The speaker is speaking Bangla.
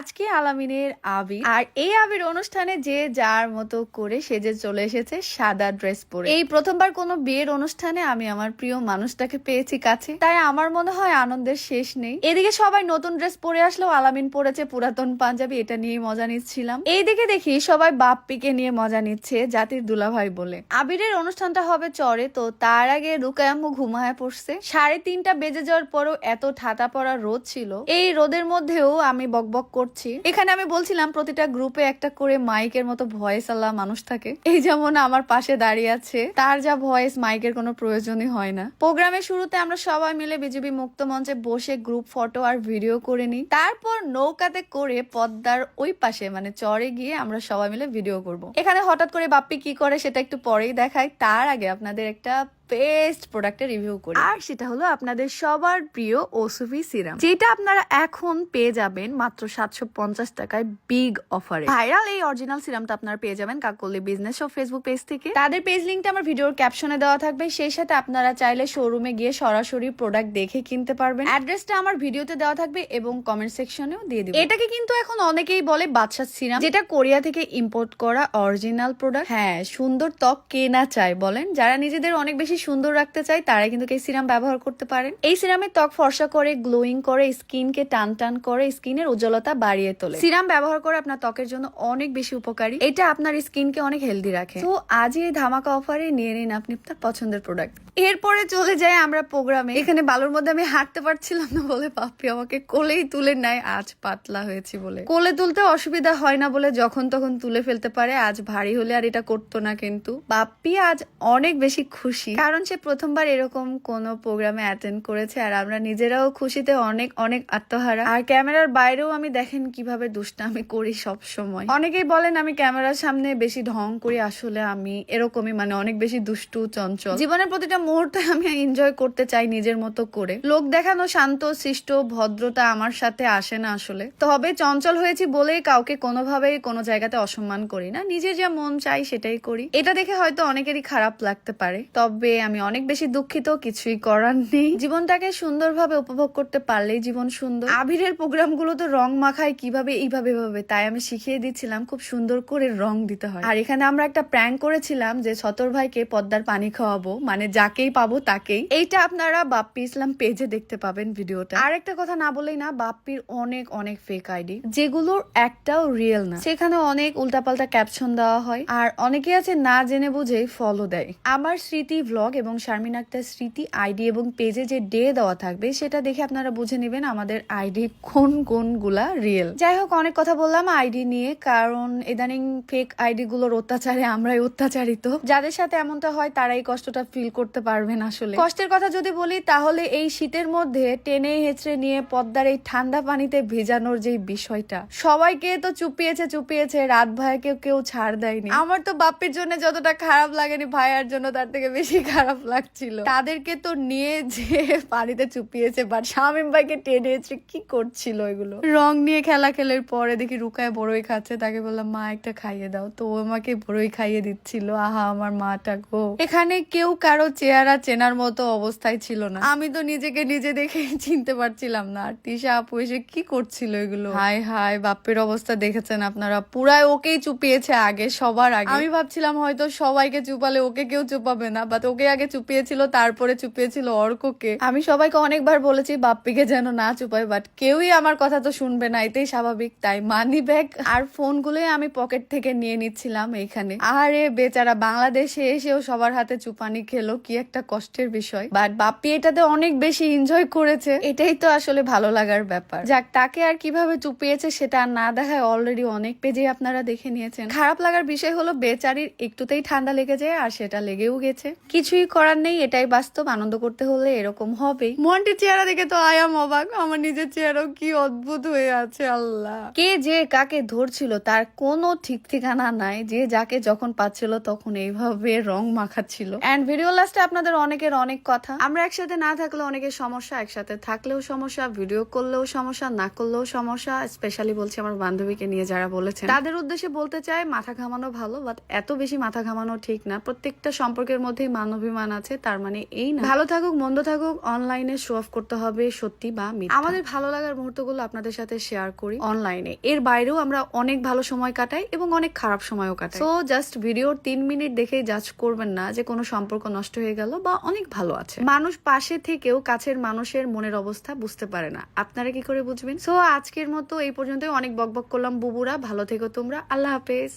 আজকে আলামিনের আবির, আর এই আবির অনুষ্ঠানে যে যার মতো করে সেজে চলে এসেছে সাদা ড্রেস পরে। এই প্রথমবার কোনো বিয়ের অনুষ্ঠানে আমি আমার প্রিয় মানুষটাকে পেয়েছি কাছে, তাই আমার মনে হয় আনন্দের শেষ নেই। এদিকে সবাই নতুন ড্রেস পরে আসলেও আলামিন পরেছে পুরাতন পাঞ্জাবি, এটা নিয়ে মজা নিচ্ছিলাম। এইদিকে দেখি সবাই বাপ্পিকে নিয়ে মজা নিচ্ছে জাতির দুলাভাই বলে। আবিরের অনুষ্ঠানটা হবে চরে, তো তার আগে রুকায় আম্মু ঘুমায় পড়ছে। 3:30 বেজে যাওয়ার পরও এত ঠাটা পড়া রোদ ছিল। এই রোদের মধ্যেও আমি বকবক করছি। এখানে আমি বলছিলাম প্রতিটা গ্রুপে একটা করে মাইকের মতো ভয়েস আলা মানুষ থাকে। এই যেমন আমার পাশে দাঁড়িয়ে আছে, তার যা ভয়েস মাইকের কোনো প্রয়োজনই হয় না। প্রোগ্রামের শুরুতে আমরা সবাই মিলে বিজেপি মুক্ত মঞ্চে বসে গ্রুপ ফটো আর ভিডিও করে নিই। তারপর নৌকাতে করে পদ্মার ওই পাশে মানে চরে গিয়ে আমরা সবাই মিলে ভিডিও করব। এখানে হঠাৎ করে বাপ্পি কি করে সেটা একটু পরেই দেখাই। তার আগে আপনাদের একটা বেস্ট প্রোডাক্টের রিভিউ করি, আর সেটা হলো আপনাদের সবার প্রিয় ওসুফি সিরাম, যেটা আপনারা এখন পেয়ে যাবেন মাত্র 750 টাকায় বিগ অফারে। ভাইরাল এই অরিজিনাল সিরামটা আপনারা পেয়ে যাবেন কাকলি বিজনেস ও ফেসবুক পেজ থেকে। তাদের পেজ লিংকটা আমার ভিডিওর ক্যাপশনে দেওয়া থাকবে। সেই সাথে আপনারা চাইলে শোরুমে গিয়ে সরাসরি প্রোডাক্ট দেখে কিনতে পারবেন। অ্যাড্রেসটা আমার ভিডিওতে দেওয়া থাকবে এবং কমেন্ট সেকশনেও দিয়ে দিব। এটাকে কিন্তু এখন অনেকেই বলে বাদশা সিরাম, যেটা কোরিয়া থেকে ইম্পোর্ট করা অরিজিনাল প্রোডাক্ট। হ্যাঁ, সুন্দর ত্বক কে না চায় বলেন? যারা নিজেদের অনেক বেশি সুন্দর রাখতে চায় তারা কিন্তু এই সিরাম ব্যবহার করতে পারেন। এই সিরামে ত্বক ফর্সা করে, গ্লোয়িং করে, স্কিনকে টান টান করে, স্কিনের উজ্জ্বলতা বাড়িয়ে তোলে। সিরাম ব্যবহার করে আপনার ত্বকের জন্য অনেক বেশি উপকারী। এটা আপনার স্কিনকে অনেক হেলদি রাখে। তো আজই এই ধামাকা অফারে নিয়ে নিন আপনি আপনার পছন্দের প্রোডাক্ট। এরপরে চলে যাই আমরা প্রোগ্রামে। এখানে বালুর মধ্যে আমি হাঁটতে পারছিলাম না বলে পাপ্পি আমাকে কোলেই তুলে নেয়। আজ পাতলা হয়েছি বলে কোলে তুলতে অসুবিধা হয় না বলে যখন তখন তুলে ফেলতে পারে। আজ ভারী হলে আর এটা করতো না, কিন্তু পাপ্পি আজ অনেক বেশি খুশি, কারণ সে প্রথমবার এরকম কোনো প্রোগ্রামে অ্যাটেন্ড করেছে। আর আমরা নিজেরাও খুশিতে অনেক অনেক আত্মহারা। আর ক্যামেরার বাইরেও আমি দেখেন কিভাবে দুষ্টামি করি সব সময়। অনেকেই বলেন আমি ক্যামেরার সামনে বেশি ঢং করি, আসলে আমি এরকমই, মানে অনেক বেশি দুষ্টু চঞ্চল। জীবনের প্রতিটা মুহূর্তে আমি এনজয় করতে চাই নিজের মতো করে। লোক দেখানো শান্ত শিষ্ট ভদ্রতা আমার সাথে আসে না আসলে। তবে চঞ্চল হয়েছি বলেই কাউকে কোনোভাবেই কোনো জায়গাতে অসম্মান করি না, নিজের যা মন চাই সেটাই করি। এটা দেখে হয়তো অনেকেরই খারাপ লাগতে পারে, তবে আমি অনেক বেশি দুঃখিত, কিছুই করার নেই। জীবনটাকে সুন্দরভাবে উপভোগ করতে পারলেই জীবন সুন্দর। আবিরের প্রোগ্রামগুলো তো রং মাখায় কিভাবে এইভাবে ভাবে, তাই আমি শিখিয়ে দিচ্ছিলাম খুব সুন্দর করে রং দিতে হয়। আর এখানে আমরা একটা প্র্যাঙ্ক করেছিলাম যে ছতর ভাইকে পদ্মার পানি খাওয়াবো, মানে যাকেই পাবো তাকেই। এইটা আপনারা বাপ্পি ইসলাম পেজে দেখতে পাবেন ভিডিওটা। আর একটা কথা না বলেই না, বাপ্পির অনেক অনেক ফেক আইডি যেগুলোর একটাও রিয়েল না। সেখানে অনেক উল্টাপাল্টা ক্যাপশন দেওয়া হয়, আর অনেকে আছে না জেনে বুঝেই ফলো দেয়। আমার স্মৃতি ভ্লগ এবং শারমিন আক্তার স্মৃতি আইডি এবং পেজে যে ডে দেওয়া থাকবে সেটা দেখে আপনারা বুঝে নেবেন আমাদের আইডি কোন কোনগুলা রিয়েল। যাই হোক, অনেক কথা বললাম আইডি নিয়ে, কারণ ইদানিং ফেক আইডি গুলোর অত্যাচারে আমরাই অত্যাচারিত। যাদের সাথে এমনটা হয় তারাই কষ্টটা ফিল করতে পারবেন। আসলে কষ্টের কথা যদি বলি তাহলে এই শীতের মধ্যে টেনে হেঁচড়ে নিয়ে পদ্মার এই ঠান্ডা পানিতে ভেজানোর যে বিষয়টা, সবাইকে তো চুপিয়েছে, রাত ভাইকে কেউ ছাড় দেয়নি। আমার তো বাপ্পির জন্য যতটা খারাপ লাগেনি, ভাইয়ার জন্য তার থেকে বেশি খারাপ লাগছিল। তাদেরকে তো নিয়ে যে পানিতে চুপিয়েছে, বাট শামীম ভাইকে টেনে হেঁচড়ে কি করছিল এগুলো। রং নিয়ে খেলা খেলার পরে দেখি রুকায় বড়ই খাচ্ছে, তাকে বললাম মা একটা খাইয়ে দাও, তো ও আমাকে বড়ই খাইয়ে দিচ্ছিল। আহা আমার মাটা গো। এখানে কেউ কারো চেহারা চেনার মতো অবস্থায় ছিল না। আমি তো নিজেকে নিজে দেখে চিনতে পারছিলাম না। আর তিশা আপু এসে কি করছিল এগুলো। হায় হায়, বাপ্পের অবস্থা দেখেছেন আপনারা, পুরাই ওকেই চুপিয়েছে আগে, সবার আগে। আমি ভাবছিলাম হয়তো সবাইকে চুপালে ওকে কেউ চুপাবে না, বাট ওকে আগে চুপিয়েছিল, তারপরে চুপিয়েছিল অর্ককে। আমি সবাইকে অনেকবার বলেছি বাপ্পিকে যেন না চুপাই, বাট কেউই আমার কথা তো শুনবে না, এটাই স্বাভাবিক। তাই মানি ব্যাগ আর ফোনগুলোই আমি পকেট থেকে নিয়ে নিচ্ছিলাম এইখানে। আরে বেচারা বাংলাদেশে এসেও সবার হাতে চুপানি খেলো, কি একটা কষ্টের বিষয়। বাট বাপ্পি এটাতে অনেক বেশি এনজয় করেছে, এটাই তো আসলে ভালো লাগার ব্যাপার। যাক, তাকে আর কিভাবে চুপিয়েছে সেটা না দেখায় অলরেডি অনেক পেজে আপনারা দেখে নিয়েছেন। খারাপ লাগার বিষয় হলো বেচারির একটুতেই ঠান্ডা লেগে যায়, আর সেটা লেগেও গেছে। কিছুই করার নেই, এটাই বাস্তব। আনন্দ করতে হলে এরকম হবেই। মন্টির চেহারা দেখে তো আয়াম অবাক, আমার নিজের চেহারাও কি অদ্ভুত হয়ে আছে। আল্লাহ, কে যে কাকে ধরছিল তার কোনো ঠিক ঠিকানা নাই। যে যাকে যখন পাচ্ছিল তখন এইভাবে রং মাখাচ্ছিল। এন্ড ভিডিও লাস্টে আপনাদের অনেকের অনেক কথা। আমরা একসাথে না থাকলে অনেকের সমস্যা, একসাথে থাকলেও সমস্যা, ভিডিও করলেও সমস্যা, না করলেও সমস্যা। স্পেশালি বলছি আমার বান্ধবীকে নিয়ে যারা বলেছেন, তাদের উদ্দেশ্যে বলতে চাই মাথা ঘামানো ভালো, বাট এত বেশি মাথা ঘামানো ঠিক না। প্রত্যেকটা সম্পর্কের মধ্যেই মানুষ অভিমান আছে তার মানে এই না ভালো থাকুক মন্দ থাকুক অনলাইনে শো অফ করতে হবে সত্যি বা মিথ্যা। আমাদের ভালো লাগার মুহূর্তগুলো আপনাদের সাথে শেয়ার করি অনলাইনে, এর বাইরেও আমরা অনেক ভালো সময় কাটাই এবং অনেক খারাপ সময়ও কাটাই। সো জাস্ট ভিডিওর 3 মিনিট দেখেই জাজ করবেন না যে কোনো সম্পর্ক নষ্ট হয়ে গেল বা অনেক ভালো আছে। মানুষ পাশে থেকেও কাছের মানুষের মনের অবস্থা বুঝতে পারে না, আপনারা কি করে বুঝবেন? সো আজকের মতো এই পর্যন্তই, অনেক বকবক করলাম বুবুরা, ভালো থেকো তোমরা, আল্লাহ হাফেজ।